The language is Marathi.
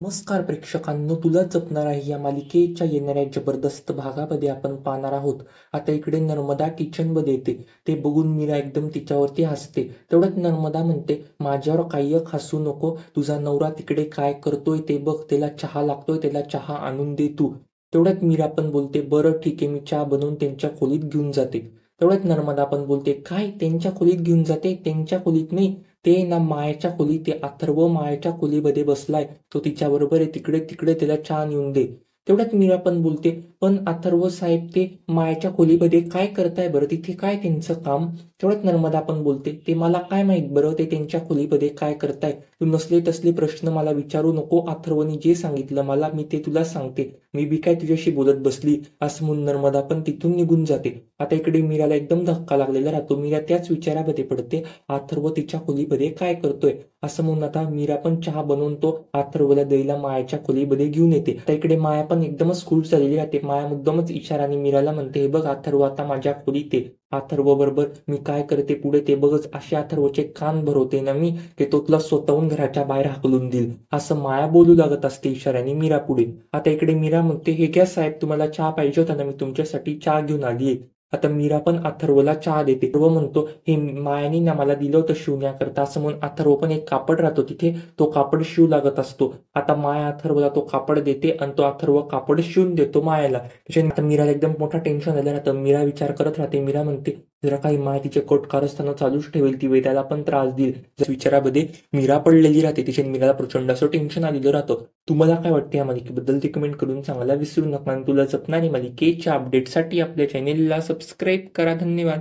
नमस्कार प्रेक्षकांनो, तुला जपणार आहे या मालिकेच्या येणाऱ्या जबरदस्त भागामध्ये आपण पाहणार आहोत. आता इकडे नर्मदा किचनमध्ये येते. ते बघून मीरा एकदम तिच्यावरती हसते. तेवढ्यात नर्मदा म्हणते, माझ्यावर काही एक हसू नको. तुझा नवरा तिकडे काय करतोय ते बघ. त्याला चहा लागतोय, त्याला चहा आणून दे तू. तेवढ्यात मीरा पण बोलते, बरं ठीक आहे, मी चहा बनवून त्यांच्या खोलीत घेऊन जाते. तेवढ्यात नर्मदा पण बोलते, काय त्यांच्या खोलीत घेऊन जाते? त्यांच्या खोलीत नाही, ते ना मायाच्या खोलीत, ते अथर्व मायाच्या खोलीमध्ये बसलाय. तो तिच्याबरोबर आहे, तिकडे तिकडे त्याला चहा नेऊन दे. तेवढ्यात मीरा पण बोलते, पण अथर्व साहेब ते मायाच्या खोलीमध्ये काय करताय बरं? तिथे काय त्यांचं काम? तेवढ्यात नर्मदा पण बोलते, ते मला काय माहित बरं, ते त्यांच्या खोलीमध्ये काय करताय? तू नसले तसले प्रश्न मला विचारू नको. अथर्वने जे सांगितलं मला, मी ते तुला सांगते. मी बी काय तुझ्याशी बोलत बसली? असं म्हणून नर्मदा पण तिथून निघून जाते. आता इकडे मीराला एकदम धक्का लागलेला राहतो. मीरा त्याच विचारामध्ये पडते, अथर्व तिच्या खोलीमध्ये काय करतोय? असं म्हणून आता मीरा पण चहा बनवून तो अथर्वला द्यायला मायाच्या खोलीमध्ये घेऊन येते. आता इकडे माया पण एकदमच खुश झालेली राहते. माया मुद्दामच इशाराने मीराला म्हणते, हे बघ अथर्व आता माझ्या खोलीत आहे. अथर्व बरोबर मी काय करते पुढे ते बघच. असे अथर्वचे कान भरवते ना मी, की तो तुला स्वतःहून घराच्या बाहेर हाकलून देईल. असं माया बोलू लागत असते इशाऱ्याने मीरा पुढे. आता इकडे मीरा म्हणते, हे घ्या साहेब, तुम्हाला चहा पाहिजे होता ना, मी तुमच्यासाठी चहा घेऊन आलीये. आता मीरा पण अथर्वला चहा देते. अथर्व म्हणतो, हे मायानी ना मला दिलं होतं शिवण्याकरता. असं म्हणून अथर्व पण एक कापड राहतो तिथे, तो कापड शिवू लागत असतो. आता माया अथर्वला तो कापड देते आणि तो अथर्व कापड शिवून देतो मायाला. त्याच्याने आता मीराला एकदम मोठा टेन्शन आलं राहतं. मीरा विचार करत राहते. मीरा म्हणते, जरा काही माया तिचे कोट कारस्थानं चालूच ठेवेल, ती वेदाला पण त्रास देईल. विचारामध्ये मीरा पडलेली राहते. तिच्या मीराला प्रचंड असं टेन्शन आलेलं राहतं. तुम्हाला काय वाटतं या मालिकेबद्दल ते कमेंट करून सांगायला विसरू नका. आणि तुला जपणारी मालिकेच्या अपडेटसाठी आपल्या चॅनेलला सबस्क्राईब करा. धन्यवाद.